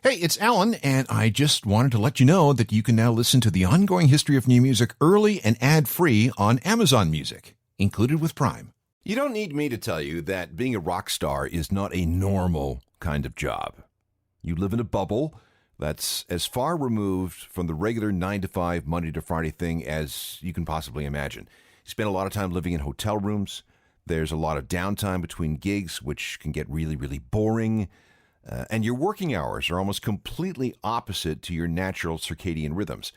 Hey, it's Alan, and I just wanted to let you know that you can now listen to the ongoing history of new music early and ad-free on Amazon Music, included with Prime. You don't need me to tell you that being a rock star is not a normal kind of job. You live in a bubble that's as far removed from the regular 9-to-5, Monday to Friday thing as you can possibly imagine. You spend a lot of time living in hotel rooms. There's a lot of downtime between gigs, which can get really, really boring. And your working hours are almost completely opposite to your natural circadian rhythms.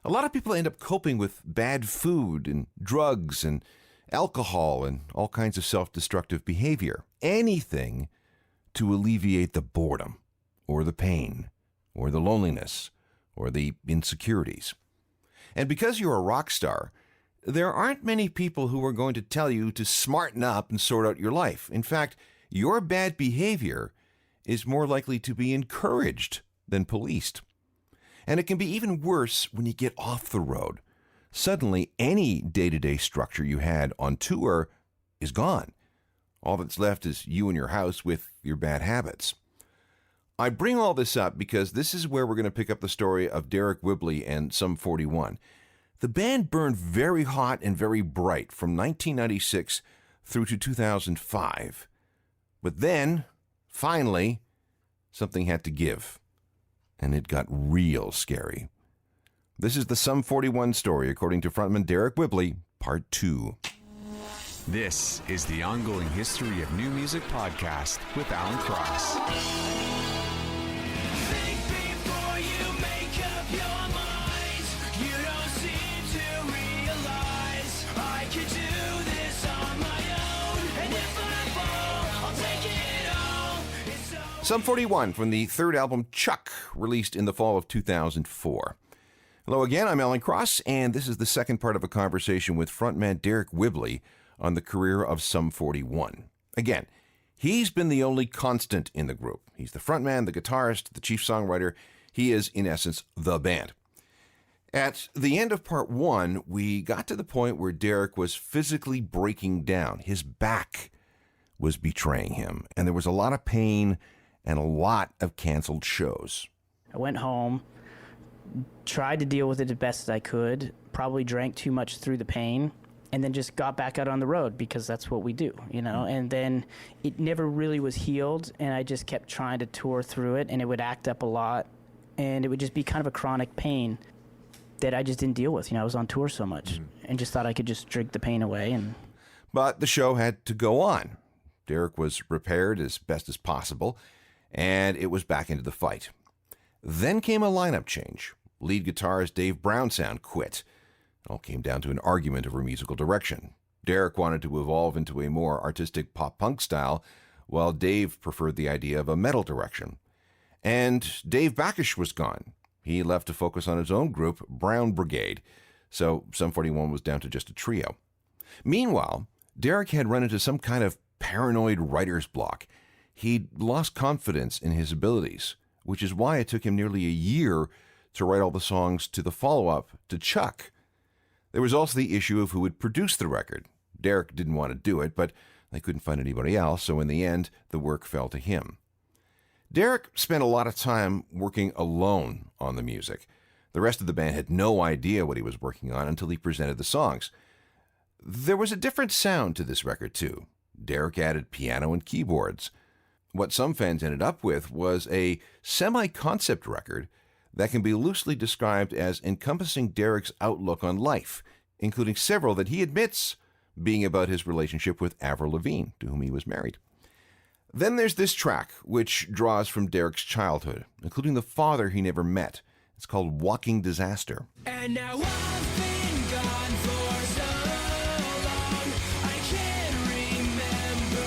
A lot of people end up coping with bad food and drugs and alcohol and all kinds of self-destructive behavior. Anything to alleviate the boredom or the pain or the loneliness or the insecurities. And because you're a rock star, there aren't many people who are going to tell you to smarten up and sort out your life. In fact, your bad behavior is more likely to be encouraged than policed. And it can be even worse when you get off the road. Suddenly, any day-to-day structure you had on tour is gone. All that's left is you and your house with your bad habits. I bring all this up because this is where we're going to pick up the story of Deryck Whibley and Sum 41. The band burned very hot and very bright from 1996 through to 2005. But then, finally, something had to give, and it got real scary. This is the Sum 41 story, according to frontman Deryck Whibley, Part 2. This is the Ongoing History of New Music podcast with Alan Cross. Think before you make up your mind. You don't seem to realize I could do this on my own. And if I fall, I'll take it all. It's so Sum 41 from the third album Chuck, released in the fall of 2004. Hello again, I'm Alan Cross, and this is the second part of a conversation with frontman Deryck Whibley on the career of Sum 41. Again, he's been the only constant in the group. He's the frontman, the guitarist, the chief songwriter. He is, in essence, the band. At the end of part 1, we got to the point where Deryck was physically breaking down. His back was betraying him, and there was a lot of pain and a lot of canceled shows. I went home, tried to deal with it as best as I could, probably drank too much through the pain, and then just got back out on the road because that's what we do, you know? And then it never really was healed, and I just kept trying to tour through it, and it would act up a lot, and it would just be kind of a chronic pain that I just didn't deal with. You know, I was on tour so much and just thought I could just drink the pain away. But the show had to go on. Deryck was repaired as best as possible, and it was back into the fight. Then came a lineup change. Lead guitarist Dave Brownsound quit. It all came down to an argument over musical direction. Deryck wanted to evolve into a more artistic pop-punk style, while Dave preferred the idea of a metal direction. And Dave Backish was gone. He left to focus on his own group, Brown Brigade, so Sum 41 was down to just a trio. Meanwhile, Deryck had run into some kind of paranoid writer's block. He'd lost confidence in his abilities, which is why it took him nearly a year to write all the songs to the follow-up to Chuck. There was also the issue of who would produce the record. Deryck didn't want to do it, but they couldn't find anybody else, so in the end, the work fell to him. Deryck spent a lot of time working alone on the music. The rest of the band had no idea what he was working on until he presented the songs. There was a different sound to this record, too. Deryck added piano and keyboards. What some fans ended up with was a semi-concept record that can be loosely described as encompassing Deryck's outlook on life, including several that he admits being about his relationship with Avril Lavigne, to whom he was married. Then there's this track, which draws from Deryck's childhood, including the father he never met. It's called Walking Disaster. And now I've been gone for so long, I can't remember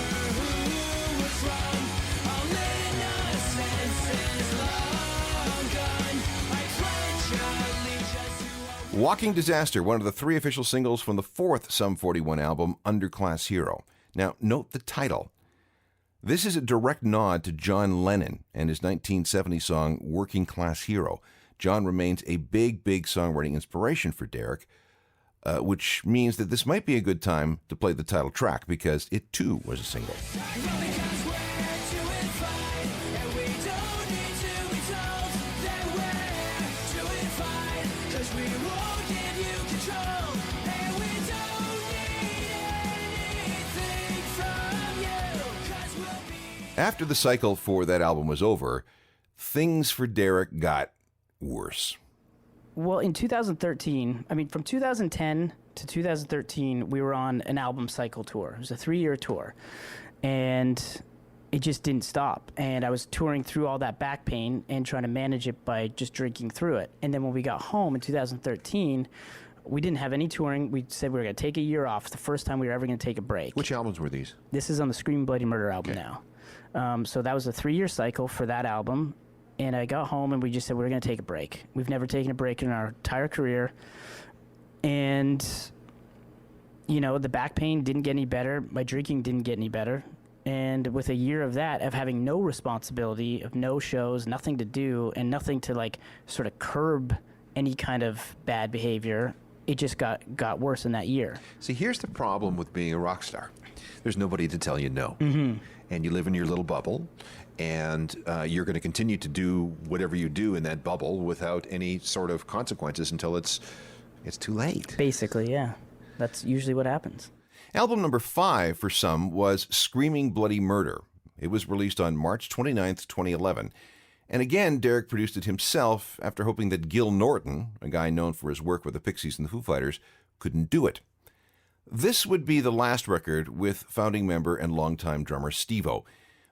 who was wrong. All innocence is long gone. I pledge allegiance to Walking Disaster, one of the 3 official singles from the 4th Sum 41 album, Underclass Hero. Now, note the title. This is a direct nod to John Lennon and his 1970 song, Working Class Hero. John remains a big songwriting inspiration for Deryck, which means that this might be a good time to play the title track because it too was a single. because we're too in fight, and we don't need to be told. After the cycle for that album was over, things for Deryck got worse. Well, in 2013, I mean, from 2010 to 2013, we were on an album cycle tour. It was a 3-year tour. And it just didn't stop. And I was touring through all that back pain and trying to manage it by just drinking through it. And then when we got home in 2013, we didn't have any touring. We said we were going to take a year off. It's the first time we were ever going to take a break. Which albums were these? This is on the Scream Bloody Murder album now. So that was a 3-year cycle for that album. And I got home and we just said we were going to take a break. We've never taken a break in our entire career. And, you know, the back pain didn't get any better. My drinking didn't get any better. And with a year of that, of having no responsibility, of no shows, nothing to do, and nothing to, like, sort of curb any kind of bad behavior, it just got worse in that year. See, here's the problem with being a rock star. There's nobody to tell you no. Mm-hmm. And you live in your little bubble, and you're going to continue to do whatever you do in that bubble without any sort of consequences until it's too late. Basically, yeah. That's usually what happens. Album number 5 for some was Screaming Bloody Murder. It was released on March 29th, 2011. And again, Deryck produced it himself after hoping that Gil Norton, a guy known for his work with the Pixies and the Foo Fighters, couldn't do it. This would be the last record with founding member and longtime drummer Steve-O,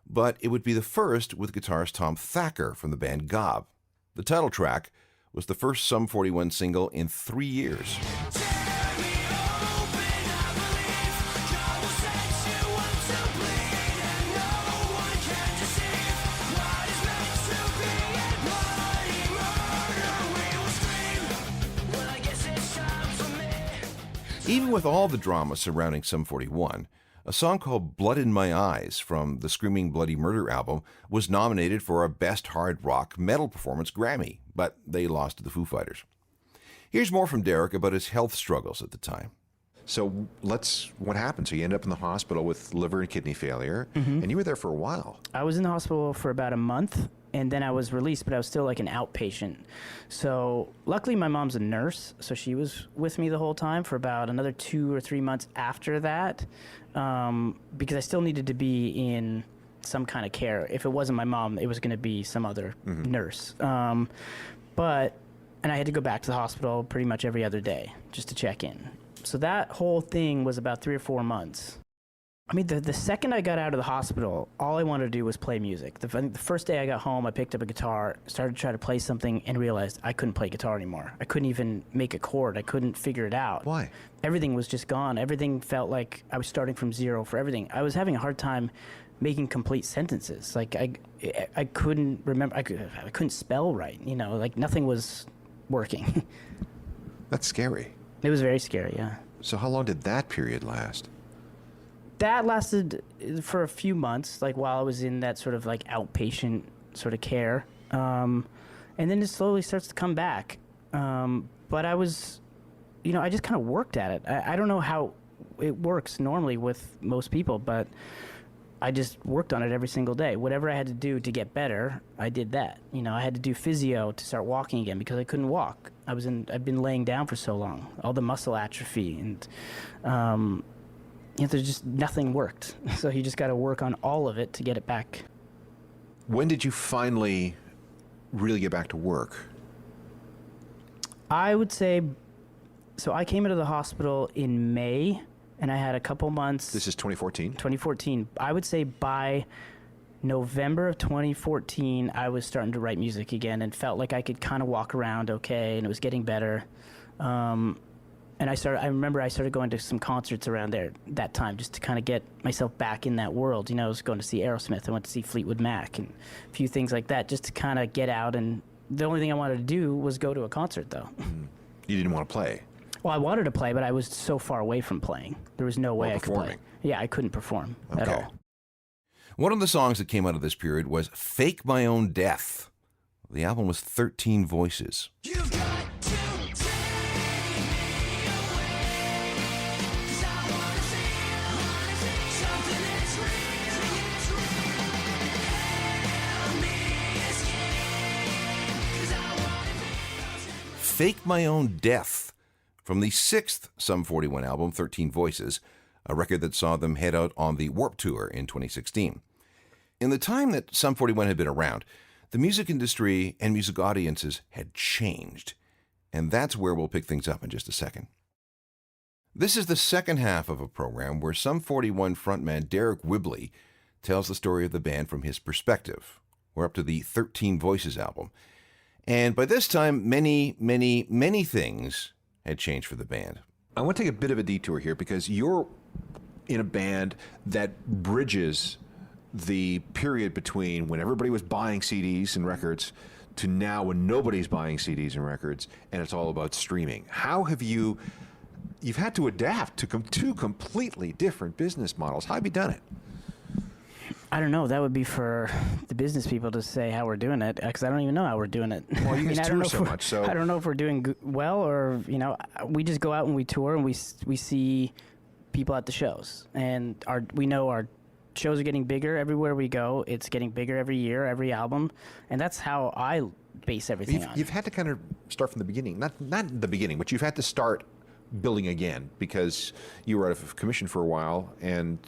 but it would be the first with guitarist Tom Thacker from the band Gob. The title track was the first Sum 41 single in 3 years. Even with all the drama surrounding Sum 41, a song called Blood in My Eyes from the Screaming Bloody Murder album was nominated for a Best Hard Rock Metal Performance Grammy, but they lost to the Foo Fighters. Here's more from Deryck about his health struggles at the time. So what happened? So you end up in the hospital with liver and kidney failure, and you were there for a while. I was in the hospital for about a month, and then I was released, but I was still like an outpatient. So luckily my mom's a nurse, so she was with me the whole time for about another 2 or 3 months after that, because I still needed to be in some kind of care. If it wasn't my mom, it was going to be some other nurse. And I had to go back to the hospital pretty much every other day just to check in. So that whole thing was about 3 or 4 months. I mean, the second I got out of the hospital, all I wanted to do was play music. The first day I got home, I picked up a guitar, started to try to play something, and realized I couldn't play guitar anymore. I couldn't even make a chord. I couldn't figure it out. Why? Everything was just gone. Everything felt like I was starting from zero for everything. I was having a hard time making complete sentences. Like, I couldn't remember, I couldn't spell right, you know, like nothing was working. That's scary. It was very scary, yeah. So how long did that period last? That lasted for a few months, like while I was in that sort of like outpatient sort of care. And then it slowly starts to come back. But I was, you know, I just kind of worked at it. I don't know how it works normally with most people, but I just worked on it every single day. Whatever I had to do to get better, I did that. You know, I had to do physio to start walking again because I couldn't walk. I've been laying down for so long, all the muscle atrophy, and you know, there's just nothing worked. So you just got to work on all of it to get it back. When did you finally really get back to work? I would say, so I came into the hospital in May, and I had a couple months. This is 2014? 2014. I would say by November of 2014, I was starting to write music again and felt like I could kind of walk around okay, and it was getting better. And I remember I started going to some concerts around there that time just to kind of get myself back in that world. You know, I was going to see Aerosmith. I went to see Fleetwood Mac and a few things like that just to kind of get out. And the only thing I wanted to do was go to a concert, though. You didn't want to play? Well, I wanted to play, but I was so far away from playing. There was no way I could play. Yeah, I couldn't perform at all. One of the songs that came out of this period was Fake My Own Death. The album was 13 voices. You've got to take me away, 'cause I wanna see something that's real. Help me escape, 'cause I wanna be. Fake My Own Death from the 6th Sum 41 album, 13 Voices, a record that saw them head out on the Warped Tour in 2016. In the time that Sum 41 had been around, the music industry and music audiences had changed. And that's where we'll pick things up in just a second. This is the second half of a program where Sum 41 frontman Deryck Whibley tells the story of the band from his perspective. We're up to the 13 Voices album. And by this time, many, many, many things had changed for the band. I want to take a bit of a detour here because you're in a band that bridges the period between when everybody was buying CDs and records to now when nobody's buying CDs and records and it's all about streaming. How have you've had to adapt to two completely different business models. How have you done it? I don't know. That would be for the business people to say how we're doing it, because I don't even know how we're doing it. Well, you guys I don't know tour so much, so I don't know if we're doing well or, we just go out and we tour and we see people at the shows. And we know our shows are getting bigger everywhere we go. It's getting bigger every year, every album. And that's how I base everything on. You've had to kind of start from the beginning. Not the beginning, but you've had to start building again because you were out of commission for a while, and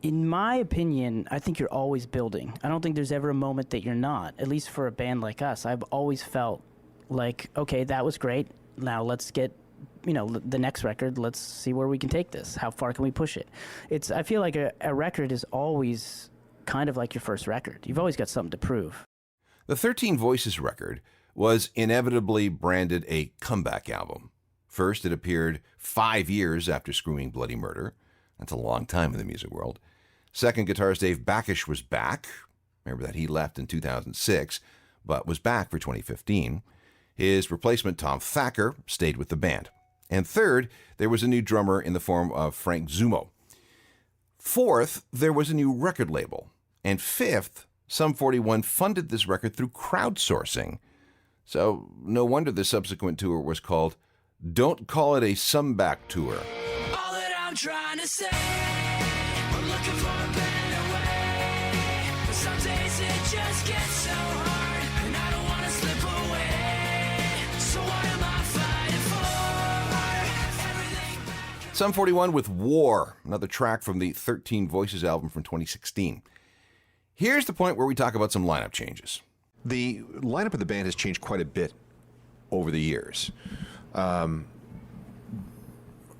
in my opinion, I think you're always building. I don't think there's ever a moment that you're not, at least for a band like us. I've always felt like, okay, that was great. Now let's get, the next record. Let's see where we can take this. How far can we push it? I feel like a record is always kind of like your first record. You've always got something to prove. The 13 Voices record was inevitably branded a comeback album. First, it appeared 5 years after Screaming Bloody Murder. That's a long time in the music world. Second, guitarist Dave Backish was back. Remember that he left in 2006, but was back for 2015. His replacement, Tom Thacker, stayed with the band. And third, there was a new drummer in the form of Frank Zumo. Fourth, there was a new record label. And fifth, Sum 41 funded this record through crowdsourcing. So no wonder the subsequent tour was called Don't Call It a Sumback Tour. All that I'm trying to say, I'm looking for a better way. But some days it just gets so hard, and I don't want to slip away. So what am I fighting for? Everything. Sum 41 with War, another track from the 13 Voices album from 2016. Here's the point where we talk about some lineup changes. the lineup of the band has changed quite a bit over the years.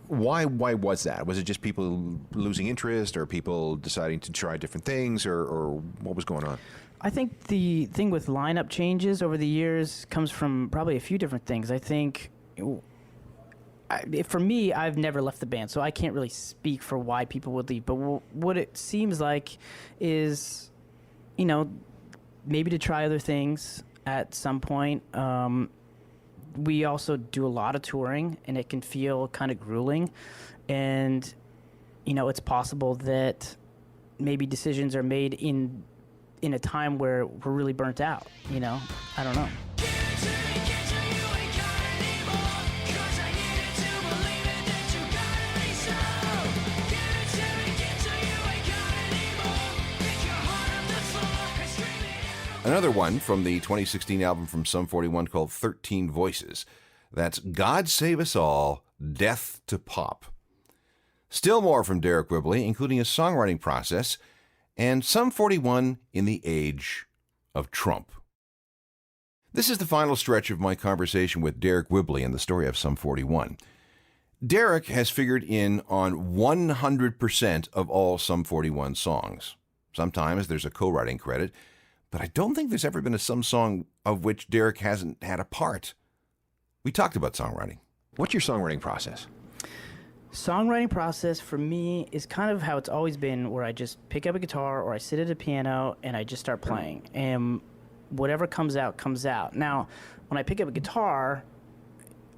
Why was that? Was it just people losing interest, or people deciding to try different things, or what was going on? I think the thing with lineup changes over the years comes from probably a few different things. I think, for me, I've never left the band, so I can't really speak for why people would leave. But what it seems like is, maybe to try other things at some point. We also do a lot of touring, and it can feel kind of grueling. And, it's possible that maybe decisions are made in a time where we're really burnt out, I don't know. Another one from the 2016 album from Sum 41 called 13 Voices. That's God Save Us All, Death to Pop. Still more from Deryck Whibley, including his songwriting process, and Sum 41 in the age of Trump. This is the final stretch of my conversation with Deryck Whibley and the story of Sum 41. Deryck has figured in on 100% of all Sum 41 songs. Sometimes there's a co-writing credit, but I don't think there's ever been a Sum song of which Deryck hasn't had a part. We talked about songwriting. What's your songwriting process? Songwriting process for me is kind of how it's always been, where I just pick up a guitar or I sit at a piano and I just start playing. And whatever comes out, comes out. Now, when I pick up a guitar,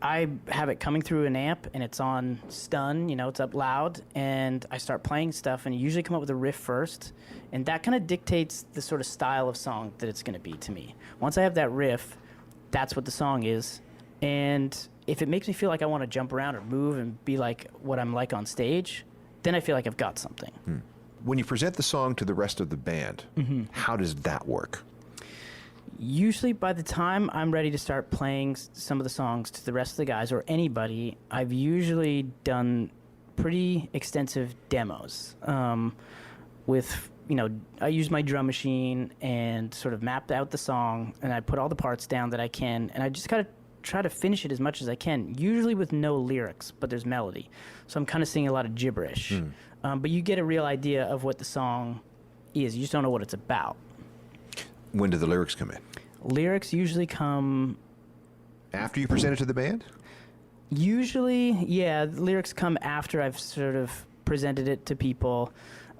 I have it coming through an amp and it's on stun, it's up loud, and I start playing stuff and usually come up with a riff first, and that kind of dictates the sort of style of song that it's going to be to me. Once I have that riff, that's what the song is, and if it makes me feel like I want to jump around or move and be like what I'm like on stage, then I feel like I've got something. When you present the song to the rest of the band, how does that work? Usually by the time I'm ready to start playing some of the songs to the rest of the guys or anybody, I've usually done pretty extensive demos with I use my drum machine and sort of map out the song, and I put all the parts down that I can, and I just gotta try to finish it as much as I can, usually with no lyrics, but there's melody. So I'm kind of singing a lot of gibberish. But you get a real idea of what the song is. You just don't know what it's about. When do the lyrics come in? Lyrics usually come... After you present it to the band? Usually, yeah, the lyrics come after I've sort of presented it to people.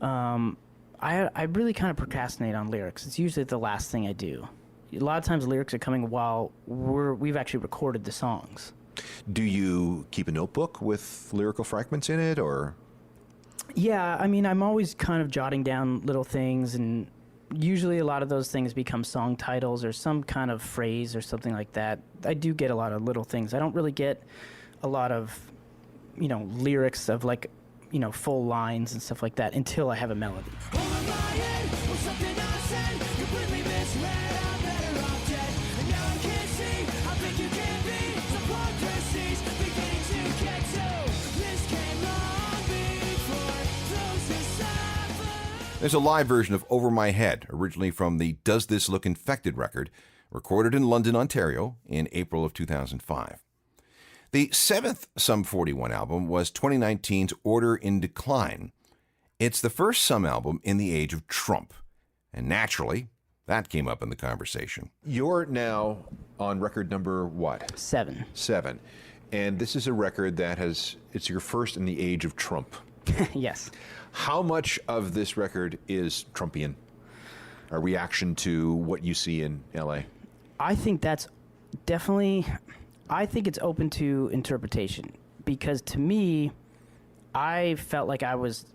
I really kind of procrastinate on lyrics. It's usually the last thing I do. A lot of times lyrics are coming while we've actually recorded the songs. Do you keep a notebook with lyrical fragments in it, or? Yeah, I mean, I'm always kind of jotting down little things, and usually a lot of those things become song titles or some kind of phrase or something like that. I do get a lot of little things. I don't really get a lot of, lyrics of full lines and stuff like that until I have a melody. Over my head was something I said, completely misread. I'm better off dead. And now I can't see how big you can be. Hypocrisy's beginning to get to. This came long before those who suffer. There's a live version of Over My Head, originally from the Does This Look Infected record, recorded in London, Ontario in April of 2005. The seventh Sum 41 album was 2019's Order in Decline. It's the first Sum album in the age of Trump, and naturally, that came up in the conversation. You're now on record number what? 7. 7. And this is a record that it's your first in the age of Trump. Yes. How much of this record is Trumpian? A reaction to what you see in LA? I think that's definitely... I think it's open to interpretation, because to me, I felt like I was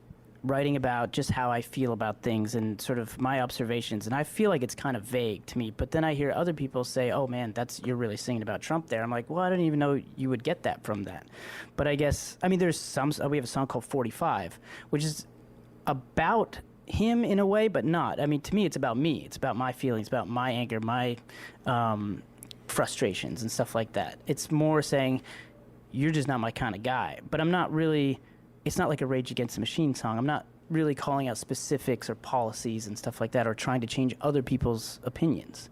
writing about just how I feel about things and sort of my observations, and I feel like it's kind of vague to me. But then I hear other people say, "Oh man, you're really singing about Trump there." I'm like, "Well, I didn't even know you would get that from that." But I guess there's some. We have a song called 45, which is about him in a way, but not. I mean, to me, it's about me. It's about my feelings, about my anger, my frustrations and stuff like that. It's more saying, you're just not my kind of guy. But I'm not really, it's not like a Rage Against the Machine song. I'm not really calling out specifics or policies and stuff like that, or trying to change other people's opinions.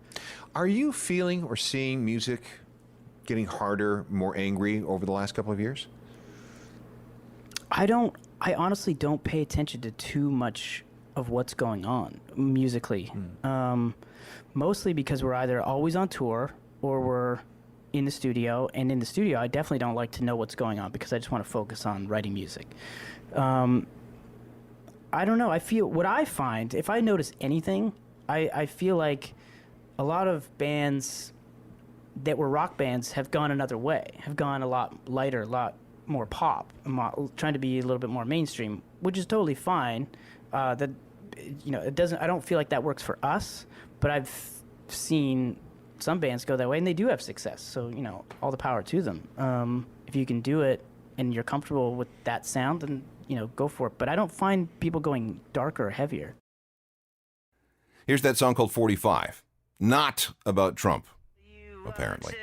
Are you feeling or seeing music getting harder, more angry over the last couple of years? I honestly don't pay attention to too much of what's going on musically. Mostly because we're either always on tour or we're in the studio, and in the studio I definitely don't like to know what's going on because I just want to focus on writing music. I don't know, what I find, if I notice anything, I feel like a lot of bands that were rock bands have gone another way, have gone a lot lighter, a lot more pop, trying to be a little bit more mainstream, which is totally fine. It doesn't, I don't feel like that works for us, but I've seen some bands go that way, and they do have success. So, all the power to them. If you can do it and you're comfortable with that sound, then, go for it. But I don't find people going darker or heavier. Here's that song called 45. Not about Trump, apparently.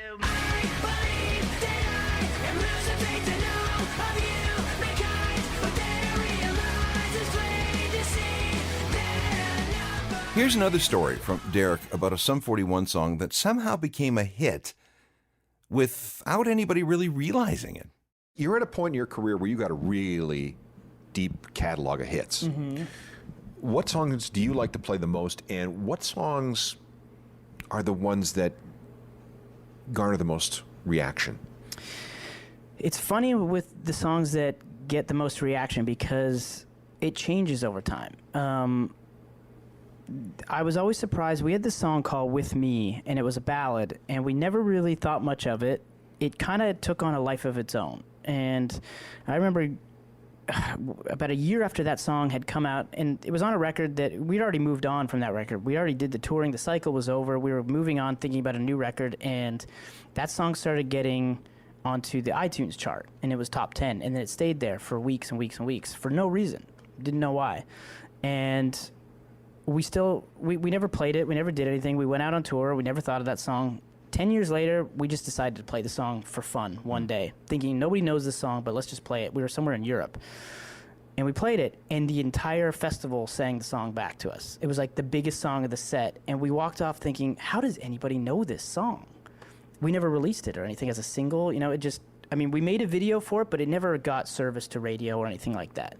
Here's another story from Deryck about a Sum 41 song that somehow became a hit without anybody really realizing it. You're at a point in your career where you got a really deep catalog of hits. Mm-hmm. What songs do you like to play the most, and what songs are the ones that garner the most reaction? It's funny with the songs that get the most reaction because it changes over time. I was always surprised. We had this song called With Me, and it was a ballad, and we never really thought much of it. It kind of took on a life of its own. And I remember about a year after that song had come out, and it was on a record that we'd already moved on from that record. We already did the touring. The cycle was over. We were moving on, thinking about a new record, and that song started getting onto the iTunes chart, and it was top 10, and then it stayed there for weeks and weeks and weeks for no reason. Didn't know why. And we never played it. We never did anything. We went out on tour. We never thought of that song. 10 years later, we just decided to play the song for fun one day, thinking nobody knows this song, but let's just play it. We were somewhere in Europe. And we played it, and the entire festival sang the song back to us. It was like the biggest song of the set, and we walked off thinking, how does anybody know this song? We never released it or anything as a single. You know, it just, I mean, we made a video for it, but it never got service to radio or anything like that.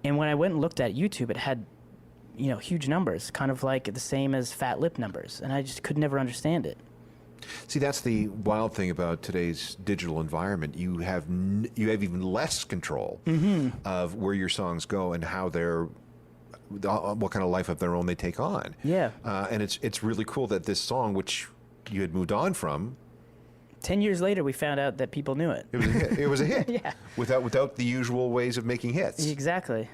And when I went and looked at YouTube, it had, you know, huge numbers, kind of like the same as Fat Lip numbers, and I just could never understand it. See, that's the wild thing about today's digital environment. You have even less control of where your songs go and how what kind of life of their own they take on. Yeah. And it's really cool that this song, which you had moved on from, 10 years later, we found out that people knew it. it was a hit. It was a hit. Yeah. Without the usual ways of making hits. Exactly.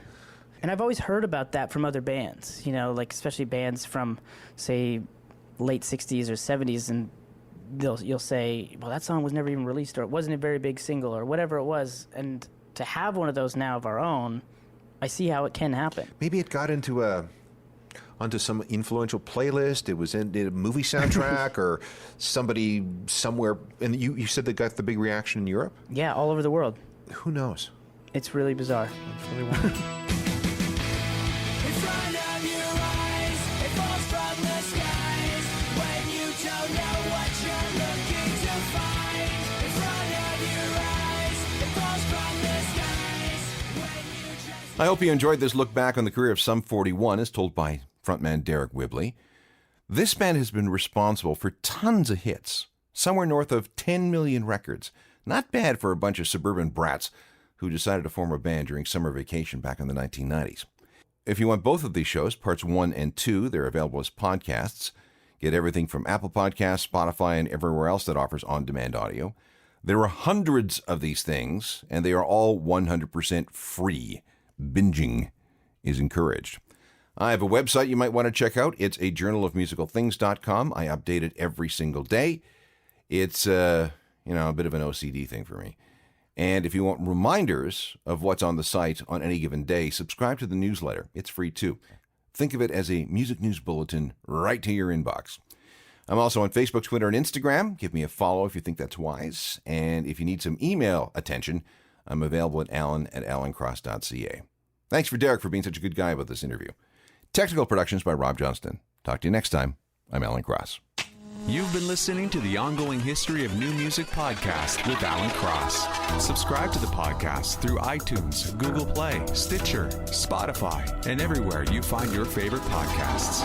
And I've always heard about that from other bands, you know, like especially bands from, say, late 60s or 70s, and you'll say, well, that song was never even released, or it wasn't a very big single, or whatever it was. And to have one of those now of our own, I see how it can happen. Maybe it got onto some influential playlist. It was in a movie soundtrack or somebody somewhere. And you said they got the big reaction in Europe? Yeah, all over the world. Who knows? It's really bizarre. That's really wonderful. In front of your eyes, it falls from the skies when you don't know what you're looking to find. In front of your eyes, it falls from the skies when you just... I hope you enjoyed this look back on the career of Sum 41 as told by frontman Deryck Whibley. This band has been responsible for tons of hits, somewhere north of 10 million records. Not bad for a bunch of suburban brats who decided to form a band during summer vacation back in the 1990s. If you want both of these shows, parts 1 and 2, they're available as podcasts. Get everything from Apple Podcasts, Spotify, and everywhere else that offers on-demand audio. There are hundreds of these things, and they are all 100% free. Binging is encouraged. I have a website you might want to check out. It's a journalofmusicalthings.com. I update it every single day. It's a bit of an OCD thing for me. And if you want reminders of what's on the site on any given day, subscribe to the newsletter. It's free too. Think of it as a music news bulletin right to your inbox. I'm also on Facebook, Twitter, and Instagram. Give me a follow if you think that's wise. And if you need some email attention, I'm available at alan@alancross.ca. Thanks for Deryck for being such a good guy about this interview. Technical productions by Rob Johnston. Talk to you next time. I'm Alan Cross. You've been listening to the Ongoing History of New Music podcast with Alan Cross. Subscribe to the podcast through iTunes, Google Play, Stitcher, Spotify, and everywhere you find your favorite podcasts.